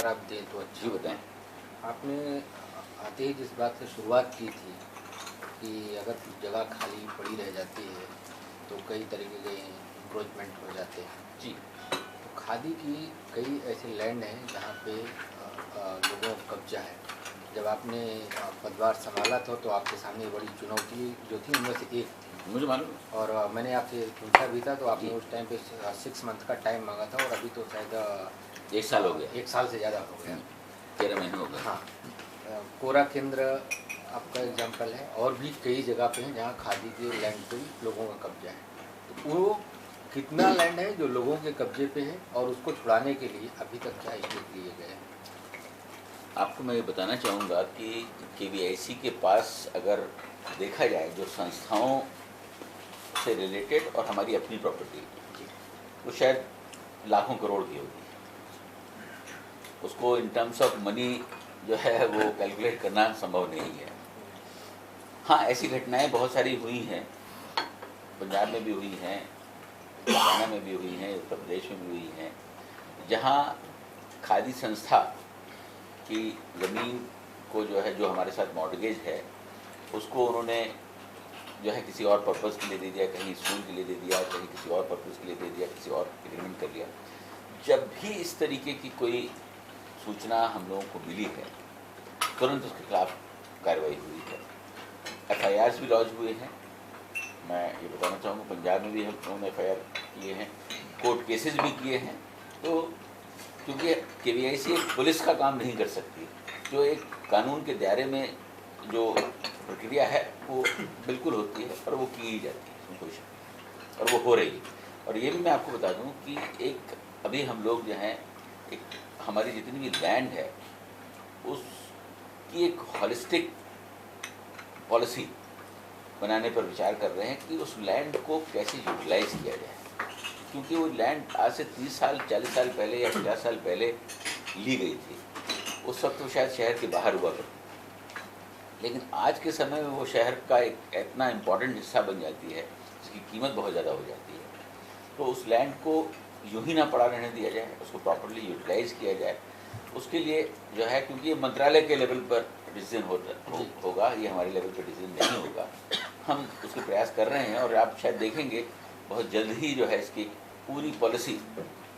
अगर आप दें तो अच्छा। जी बताएं। आपने आते ही जिस बात से शुरुआत की थी कि अगर कुछ जगह खाली पड़ी रह जाती है तो कई तरीके के इंक्रोचमेंट हो जाते हैं। जी। तो खादी की कई ऐसे लैंड हैं जहाँ पे लोगों का कब्जा है। जब आपने पदभार संभाला था तो आपके सामने बड़ी चुनौती जो थी उनमें से एक थी, मुझे मालूम। और मैंने आपसे पूछा भी था तो आपने जी। उस टाइम पे 6 मंथ का टाइम मांगा था, और अभी तो शायद 1 साल हो गया। 1 साल से ज़्यादा हो गया। 13 महीने हो गए। हाँ, कोरा केंद्र आपका एग्जाम्पल है, और भी कई जगह पे हैं जहाँ खादी के लैंड पे लोगों का कब्जा है। तो वो कितना लैंड है जो लोगों के कब्जे पे है, और उसको छुड़ाने के लिए अभी तक क्या स्टेप लिए गए हैं? आपको मैं ये बताना चाहूँगा कि KVIC के पास अगर देखा जाए जो संस्थाओं से रिलेटेड और हमारी अपनी प्रॉपर्टी, वो शायद लाखों करोड़ की होगी। उसको इन टर्म्स ऑफ मनी जो है वो कैलकुलेट करना संभव नहीं है। हाँ, ऐसी घटनाएं बहुत सारी हुई हैं, पंजाब में भी हुई हैं, हरियाणा में भी हुई हैं, उत्तर प्रदेश में भी हुई हैं, जहाँ खादी संस्था की ज़मीन को जो है, जो हमारे साथ मॉर्टगेज है, उसको उन्होंने जो है किसी और पर्पज़ के लिए दे दिया, कहीं स्कूल के लिए दे दिया, कहीं किसी और पर्पज़ के लिए दे दिया, किसी और एग्रीमेंट कर लिया। जब भी इस तरीके की कोई सूचना हम लोगों को मिली है, तुरंत उसके खिलाफ कार्रवाई हुई है। FIRs भी लॉन्च हुए हैं। मैं ये बताना चाहूँगा पंजाब में भी हम लोगों ने FIR किए हैं, कोर्ट केसेस भी किए हैं। तो क्योंकि KVIC एक पुलिस का काम नहीं कर सकती, जो एक कानून के दायरे में जो प्रक्रिया है वो बिल्कुल होती है, और वो की ही जाती है, उसमें कोई शक नहीं, और वो हो रही है। और ये भी मैं आपको बता दूं कि एक अभी हम लोग जो हैं, एक हमारी जितनी भी लैंड है उसकी एक हॉलिस्टिक पॉलिसी बनाने पर विचार कर रहे हैं कि उस लैंड को कैसे यूटिलाइज किया जाए। क्योंकि वो लैंड आज से 30 साल 40 साल पहले या 50 साल पहले ली गई थी, उस वक्त तो शायद शहर के बाहर हुआ करती, लेकिन आज के समय में वो शहर का एक इतना इम्पॉर्टेंट हिस्सा बन जाती है जिसकी कीमत बहुत ज़्यादा हो जाती है। तो उस लैंड को यूं ही ना पड़ा रहने दिया जाए, उसको प्रॉपर्ली यूटिलाइज किया जाए। उसके लिए जो है, क्योंकि ये मंत्रालय के लेवल पर डिसीजन होगा, ये हमारे लेवल पर डिसीजन नहीं होगा, हम उसके प्रयास कर रहे हैं, और आप शायद देखेंगे बहुत जल्द ही जो है इसकी पूरी पॉलिसी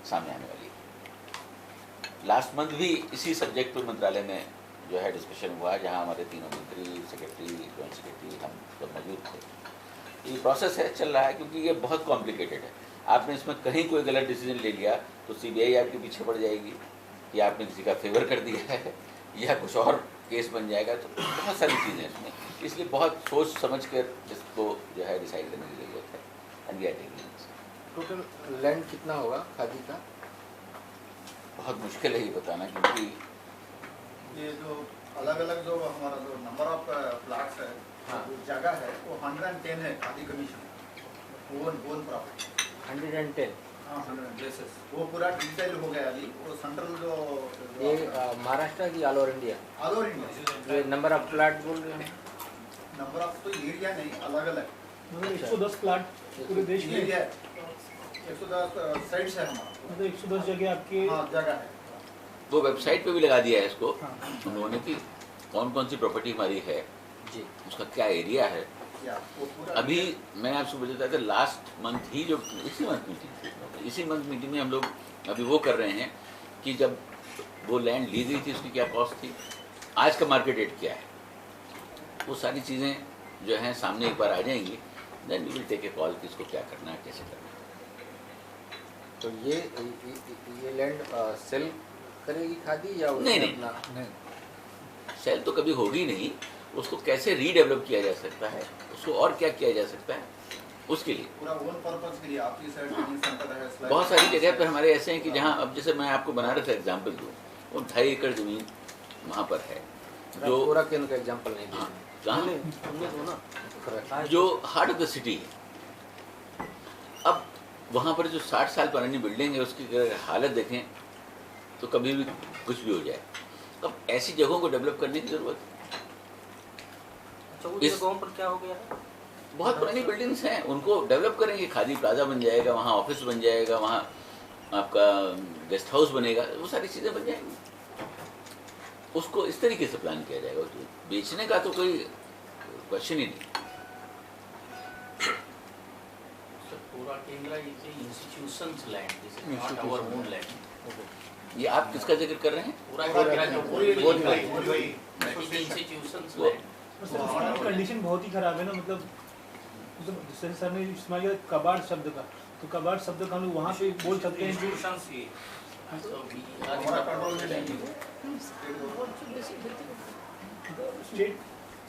सामने आने वाली है। लास्ट मंथ भी इसी सब्जेक्ट पर मंत्रालय में जो है डिस्कशन हुआ, जहां हमारे तीनों मंत्री, सेक्रेटरी, जॉइंट सेक्रेटरी, हम सब मौजूद थे। ये प्रोसेस है, चल रहा है, क्योंकि ये बहुत कॉम्प्लिकेटेड है। आपने इसमें कहीं कोई गलत डिसीजन ले लिया तो CBI आपके पीछे पड़ जाएगी, या आपने किसी का फेवर कर दिया है, या कुछ और केस बन जाएगा। तो बहुत सारी चीज़ें इसमें, इसलिए बहुत सोच समझ कर इसको जो है डिसाइड करने की जरूरत है। And we are taking. Total land कितना होगा खादी का? बहुत मुश्किल है ये बताना, क्योंकि ये जो अलग अलग जो हमारा जो नंबर ऑफ प्लाट्स है, हाँ, जगह है, वो 110 है खादी कमीशन ओन प्रॉपर्टी 110। हाँ, 100 वो पूरा डिटेल हो गया अभी। वो सेंट्रल जो ये महाराष्ट्र की all over India? All over India. ये नंबर ऑफ प्लाट बोल रहे हैं? नंबर ऑफ तो एरिया नहीं, अलग अलग 110 प्लाट पूरे देश में। एरिया 110 साइट्स है हमारा, मतलब 110 जगह आपकी। हाँ, जगह है। वो वेबसाइट पे भी लगा दिया है इसको हाँ। उन लोगों ने कि कौन कौन सी प्रॉपर्टी हमारी है जी, उसका क्या एरिया है। या वो पूरा अभी मैं आपसे बताता था, लास्ट मंथ ही जो इसी मंथ मीटिंग थी, इसी मंथ मीटिंग में हम लोग अभी वो कर रहे हैं कि जब वो लैंड ली गई थी उसकी क्या कॉस्ट थी, आज का मार्केट रेट क्या है, वो सारी चीज़ें जो हैं सामने एक बार आ जाएंगी। Then we will take a call कि इसको क्या करना है, कैसे करना है। तो ये लैंड सेल करेगी खादी या नहीं, नहीं। नहीं, सेल तो कभी होगी नहीं, उसको कैसे रीडेवलप किया जा सकता है, उसको और क्या किया जा सकता है, उसके लिए पूरा ओन पर्पस के लिए आपकी साइड ट्रेनिंग सेंटर है। बहुत सारी जगह पर हमारे ऐसे हैं कि जहाँ, अब जैसे मैं आपको बनारस का एग्जाम्पल दूँ, वो 2.5 एकड़ ज़मीन वहाँ पर है, जो पूरा केंद्र का एग्जाम्पल नहीं हाँ, दिया। जहाँ जो हार्ट ऑफ द सिटी है। अब वहाँ पर जो 60 साल पुरानी बिल्डिंग है, उसकी अगर हालत देखें तो कभी भी कुछ भी हो जाए। अब ऐसी जगहों को डेवलप करने की जरूरत है। इस जगहों पर क्या हो गया है? बहुत पुरानी बिल्डिंग्स हैं, उनको डेवलप करेंगे, खादी प्लाजा बन जाएगा, वहाँ ऑफिस बन जाएगा, वहाँ आपका गेस्ट हाउस बनेगा, वो सारी चीज़ें बन जाएंगी। उसको इस तरीके से प्लान किया जाएगा। तो बेचने का तो कोई क्वेश्चन ही नहीं। Pura Kendra is a institution's land. This is not our own land. ये आप किसका जिक्र कर रहे हैं? पूरा केंद्रा जो वही institution's वो- land. कंडीशन बहुत ही खराब है ना, मतलब जैसे सर ने इस्तेमाल किया कबाड़ शब्द का, तो कबाड़ शब्द का हम लोग वहाँ पे बोल सकते हैं कि Institutions ही है. So we are in हमारा the कंट्रोल में land. नहीं है। स्टेट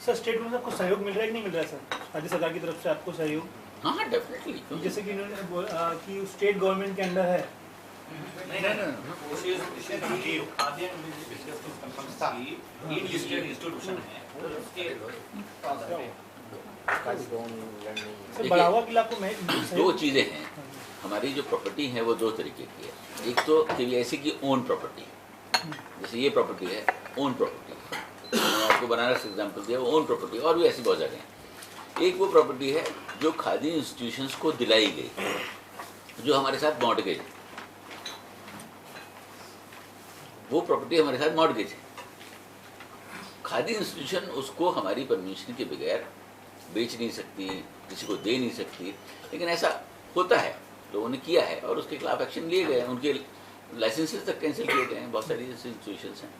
सर स्टेट में आपको सहयोग मिल रहा है कि नहीं मिल रहा है सर, राज्य सरकार की तरफ से आपको सहयोग? हाँ डेफिनेटली। जैसे कि इन्होंने कि स्टेट गवर्नमेंट के अंडर है, सर बढ़ावा के लिए आपको दो चीज़ें हैं हमारी जो प्रॉपर्टी है वो दो तरीके की है। एक तो केवीआईसी की ओन प्रॉपर्टी, जैसे ये प्रॉपर्टी है ओन प्रॉपर्टी, मैंने आपको बनारस एग्जाम्पल दिया, वो ओन प्रॉपर्टी, और भी ऐसी बहुत जगह हैं। एक वो प्रॉपर्टी है जो खादी इंस्टीट्यूशंस को दिलाई गई, जो हमारे साथ मॉर्गेज है, वो प्रॉपर्टी हमारे साथ मॉर्गेज है। खादी इंस्टीट्यूशन उसको हमारी परमिशन के बगैर बेच नहीं सकती, किसी को दे नहीं सकती, लेकिन ऐसा होता है, लोगों ने किया है और उसके खिलाफ एक्शन लिए गए हैं, उनके लाइसेंसेस तक कैंसिल किए गए हैं, बहुत सारी ऐसी इंस्टीट्यूशंस हैं।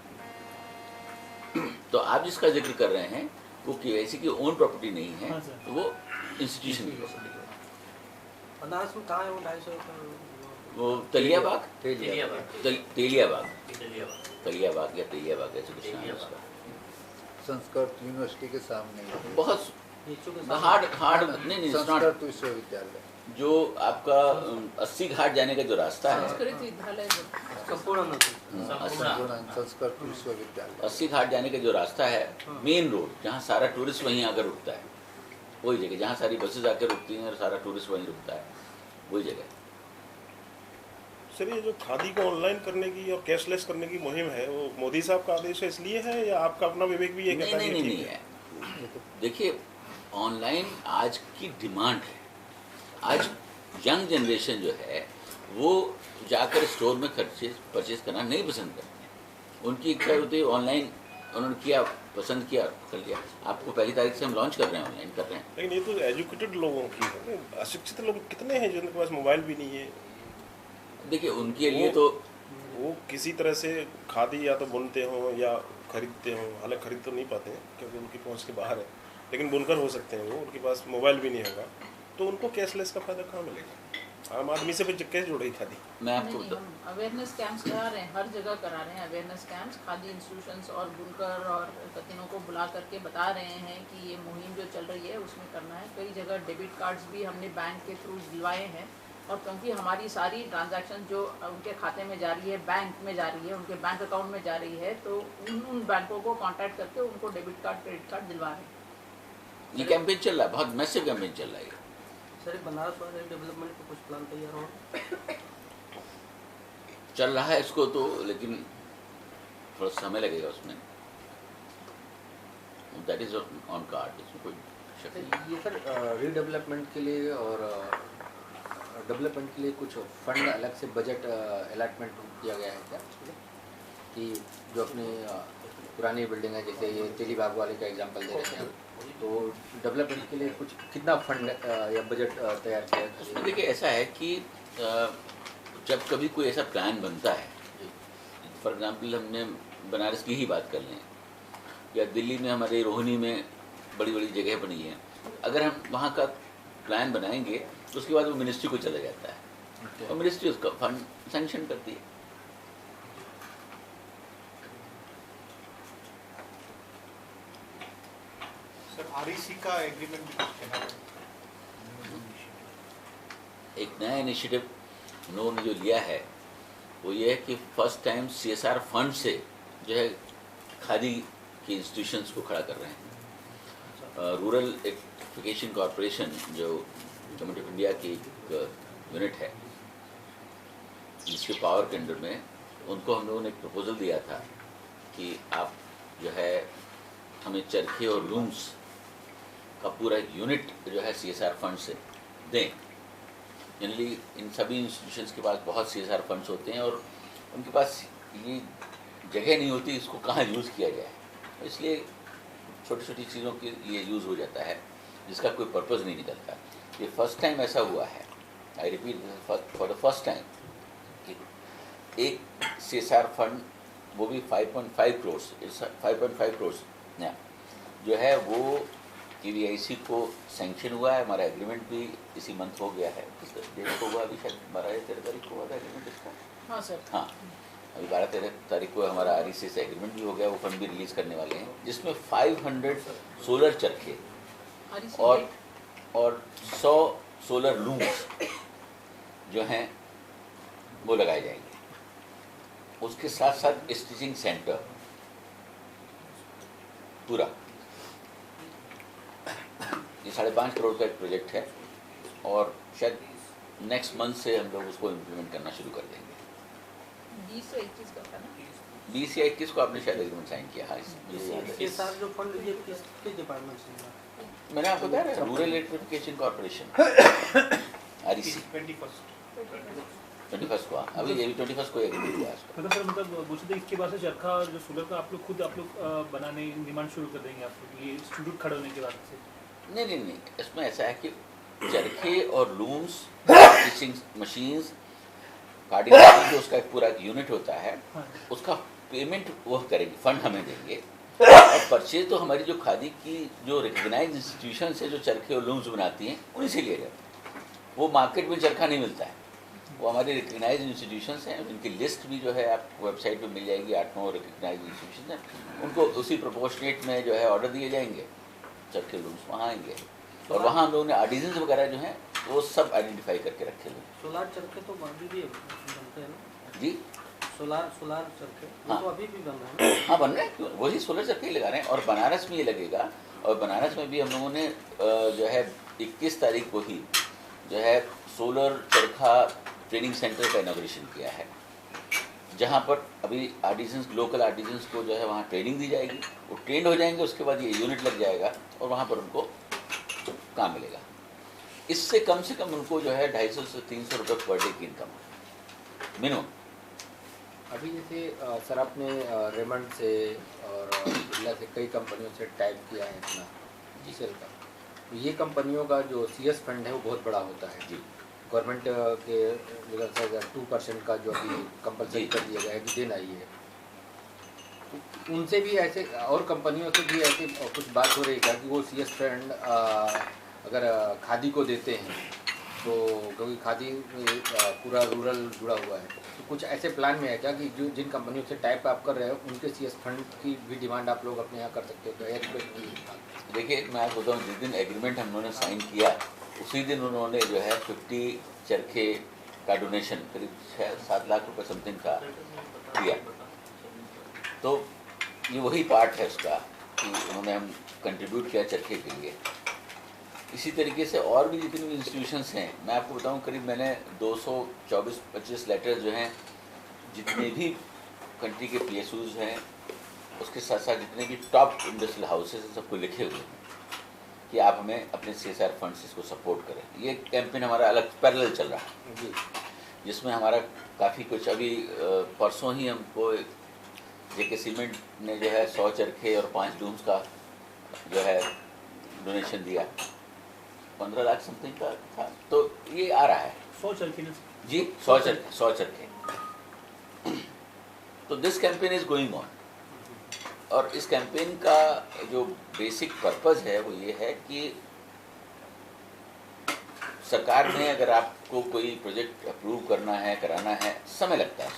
तो आप जिसका जिक्र कर रहे हैं वो केवाईसी की ओन प्रॉपर्टी नहीं है, हाँ सर। वो इंस्टीट्यूशन की प्रॉपर्टी है। बनारस में कहाँ है वो 250 एकड़? वो तलियाबाग, तेलियाबाग। तेलियाबाग, तेलियाबाग। तलियाबाग या तेलियाबाग ऐसे कुछ नाम है उसका। संस्कृत यूनिवर्सिटी के सामने बहुत नीचों के साथ हार्ड नहीं it's not। संस्कृत विश्वविद्यालय जो आपका 80 घाट जाने का जो रास्ता है, संस्कृत विद्यालय संपूर्ण नदी। संस्कृत विश्वविद्यालय 80 घाट जाने का जो रास्ता है, मेन रोड जहाँ सारा टूरिस्ट वहीं आकर रुकता है, वही जगह जहाँ सारी बसेस आकर रुकती हैं और सारा टूरिस्ट वहीं रुकता है, वही जगह। सर ये जो खादी को ऑनलाइन करने की और कैशलेस करने की मुहिम है, वो मोदी साहब का आदेश है इसलिए है या आपका अपना विवेक भी ये नहीं कहता है नहीं कि नहीं ठीक है। देखिए ऑनलाइन आज की डिमांड है, आज यंग जनरेशन जो है वो जाकर स्टोर में परचेज करना नहीं पसंद करते हैं। उनकी इच्छा होती है ऑनलाइन, उन्होंने किया, पसंद किया, कर लिया। आपको 1 तारीख से हम लॉन्च कर रहे हैं, ऑनलाइन कर रहे हैं। लेकिन ये तो एजुकेटेड लोगों की है, अशिक्षित लोग कितने हैं जिनके पास मोबाइल भी नहीं है? देखिए उनके लिए तो वो किसी तरह से खादी या तो बुनते हों या खरीदते हों, हालांकि खरीद तो नहीं पाते हैं क्योंकि उनकी पहुंच के बाहर है, लेकिन बुनकर हो सकते हैं वो, उनके पास मोबाइल भी नहीं होगा, तो उनको कैशलेस का फायदा कहाँ मिलेगा? आम आदमी से फिर कैसे जुड़ेगी खादी? मैं आपको नहीं, हम अवेयरनेस कैंप्स करा रहे हैं, हर जगह करा रहे हैं अवेयरनेस कैंप्स। खादी इंस्टीट्यूशंस और बुनकर और कतिनों को बुला करके बता रहे हैं कि ये मुहिम जो चल रही है उसमें करना है। कई जगह डेबिट कार्ड्स भी हमने बैंक के थ्रू दिलवाए हैं, और क्योंकि हमारी सारी ट्रांजैक्शन जो उनके खाते में जा रही है, बैंक में जा रही है, उनके बैंक अकाउंट में जा रही है, तो उन बैंकों को कांटेक्ट करके उनको डेबिट कार्ड, क्रेडिट कार्ड दिलवा रहे हैं। ये कैंपेन चल रहा है, बहुत मैसिव कैंपेन चल रहा है। सर बनारस वाले डेवलपमेंट का कुछ प्लान तैयार हो? चल रहा है इसको तो, लेकिन थोड़ा समय लगेगा उसमें। दैट इज ऑन कार्ड, इसमें कोई शक नहीं। ये सर रीडेवलपमेंट के लिए और डेवलपमेंट के लिए कुछ फंड अलग से बजट अलॉटमेंट किया गया है क्या? कि जो अपनी पुरानी बिल्डिंग है, जैसे ये तेलीबाग वाले का एग्जांपल दे रहे हैं, तो डेवलपमेंट के लिए कुछ कितना फंड या बजट तैयार किया है? उसमें देखिए ऐसा है कि जब कभी कोई ऐसा प्लान बनता है, फॉर एग्जांपल हमने बनारस की ही बात कर लें, या दिल्ली में हमारे रोहिणी में बड़ी बड़ी जगह बनी है, अगर हम वहाँ का प्लान बनाएंगे तो उसके बाद वो मिनिस्ट्री को चला जाता है और मिनिस्ट्री उसका फंड सैंक्शन करती है। सर आरईसी का एग्रीमेंट एक नया इनिशिएटिव उन्होंने जो लिया है वो ये है कि फर्स्ट टाइम CSR फंड से जो है खादी की इंस्टीट्यूशंस को खड़ा कर रहे हैं। रूरल इलेक्ट्रिफिकेशन कॉरपोरेशन जो गवर्नमेंट ऑफ इंडिया की एक यूनिट है जिसके पावर के अंडर में, उनको हम लोगों ने एक प्रपोजल दिया था कि आप जो है हमें चरखे और लूम्स का पूरा यूनिट जो है CSR फंड से दें। जनरली इन सभी इंस्टीट्यूशंस के पास बहुत CSR फंड्स होते हैं और उनके पास ये जगह नहीं होती इसको कहाँ यूज़ किया जाए, इसलिए छोटी छोटी चीज़ों के लिए यूज़ हो जाता है जिसका कोई पर्पज़ नहीं निकलता। ये फर्स्ट टाइम ऐसा हुआ है, I repeat for the first time, कि एक CSR फंड, वो भी 5.5 करोड़ जो है वो KVIC को सैंक्शन हुआ है। हमारा एग्रीमेंट भी इसी मंथ हो गया है, डेट को हुआ अभी शायद 12-13 तारीख को हुआ था एग्रीमेंट इसका। हाँ सर। हाँ, अभी 12-13 तारीख को हमारा REC से एग्रीमेंट भी हो गया, वो फंड भी रिलीज़ करने वाले हैं, जिसमें 500 सोलर चरखे और 100 सोलर लूम्स जो हैं वो लगाए जाएंगे। उसके साथ साथ स्टिचिंग सेंटर पूरा, ये 5.5 करोड़ का एक प्रोजेक्ट है और शायद नेक्स्ट मंथ से हम लोग उसको इम्प्लीमेंट करना शुरू कर देंगे। 20 से 21 का था ना? 20 या 21 को आपने शायद एग्रीमेंट साइन किया। हाँ, ये सारा जो फंड ये किसके डिपार्टमेंट से मिला? मैंने आपको बताया रूरल इलेक्ट्रिफिकेशन कॉर्पोरेशन REC 21 को, अभी ये भी 21 को एग्रीमेंट हुआ है इसका। मतलब सर, मतलब बोलते इसके बाद से चरखा और जो सोलर का आप लोग बनाने निर्माण शुरू कर देंगे आप लोग, ये इंस्टीट्यूट खड़ा होने के बाद से? नहीं, इसमें ऐसा है कि चरखे और looms, stitching machines, carding machine, जो उसका एक पूरा यूनिट होता है, उसका पेमेंट वो करेंगे, फंड हमें देंगे, और परचेज तो हमारी जो खादी की जो रिकग्नाइज इंस्टीट्यूशन से जो चरखे और लूम्स बनाती हैं उन्हीं से लिया जाता है। वो मार्केट में चरखा नहीं मिलता है, वो हमारे रिकग्नाइज इंस्टीट्यूशंस हैं, उनकी लिस्ट भी जो है आपको वेबसाइट पे मिल जाएगी। 8-9 रिकग्नाइज इंस्टीट्यूशन हैं, उनको उसी प्रोपोर्शनेट में जो है ऑर्डर दिए जाएंगे, चरखे लूम्स वहाँ आएंगे, और वहाँ हम लोगों ने आर्टिजन्स वगैरह जो हैं वो सब आइडेंटिफाई करके रखे हुए। सोलार चरखे तो अभी भी बनते हैं ना जी, सोलार चरखे हाँ। तो अभी भी बन रहे हैं। हाँ, बन रहे हैं, वही सोलर चरखे ही लगा रहे हैं, और बनारस में ये लगेगा, और बनारस में भी हम लोगों ने जो है 21 तारीख को ही जो है सोलर चरखा ट्रेनिंग सेंटर का इनॉग्रेशन किया है, जहाँ पर अभी आर्टिजन्स, लोकल आर्टिजन्स को जो है वहाँ ट्रेनिंग दी जाएगी, वो ट्रेंड हो जाएंगे, उसके बाद ये यूनिट लग जाएगा और वहाँ पर उनको काम मिलेगा। इससे कम से कम उनको जो है 250 से 300 रुपये पर डे की इनकम मिनिमम। अभी जैसे सर आपने रेमंड से और बिरला से कई कंपनियों से टाइप किया है अपना डीजल का, तो ये कंपनियों का जो CS फंड है वो बहुत बड़ा होता है जी, गवर्नमेंट के लेवल से 2% का जो अभी कंपलसरी कर दिया गया है कि देना ही है, तो उनसे भी ऐसे और कंपनियों से भी ऐसे कुछ बात हो रही है कि वो CS फंड अगर खादी को देते हैं तो, क्योंकि खादी पूरा रूरल जुड़ा हुआ है, तो कुछ ऐसे प्लान में है क्या कि जो जिन कंपनियों से टाइप आप कर रहे हो उनके CS फंड की भी डिमांड आप लोग अपने यहाँ कर सकते हो? तो यह रिक्वेस्ट। देखिए मैं आपको बताऊँ, जिस दिन एग्रीमेंट हम लोगों ने साइन किया उसी दिन उन्होंने जो है 50 चरखे का डोनेशन करीब 6-7 लाख रुपए समथिंग का दिया। तो ये वही पार्ट है उसका कि उन्होंने हम कंट्रीब्यूट किया चरखे के लिए। इसी तरीके से और भी जितनी भी इंस्टीट्यूशंस हैं, मैं आपको बताऊं करीब मैंने 224-25 लेटर जो हैं जितने भी कंट्री के PSUs हैं, उसके साथ साथ जितने भी टॉप इंडस्ट्रियल हाउसेज हैं, सबको लिखे हुए हैं कि आप हमें अपने CSR फंड से इसको सपोर्ट करें। ये कैंपेन हमारा अलग पैरेलल चल रहा है जी, जिसमें हमारा काफ़ी कुछ अभी परसों ही हमको JK सीमेंट ने जो है 100 चरखे और 5 लूम्स का जो है डोनेशन दिया, 15 लाख समथिंग का था। तो ये आ रहा है 100 चरखे जी, 100 चरखे। तो this campaign is going on, और इस कैंपेन का जो बेसिक पर्पस है वो ये है कि सरकार ने अगर आपको कोई प्रोजेक्ट अप्रूव करना है, कराना है, समय लगता है,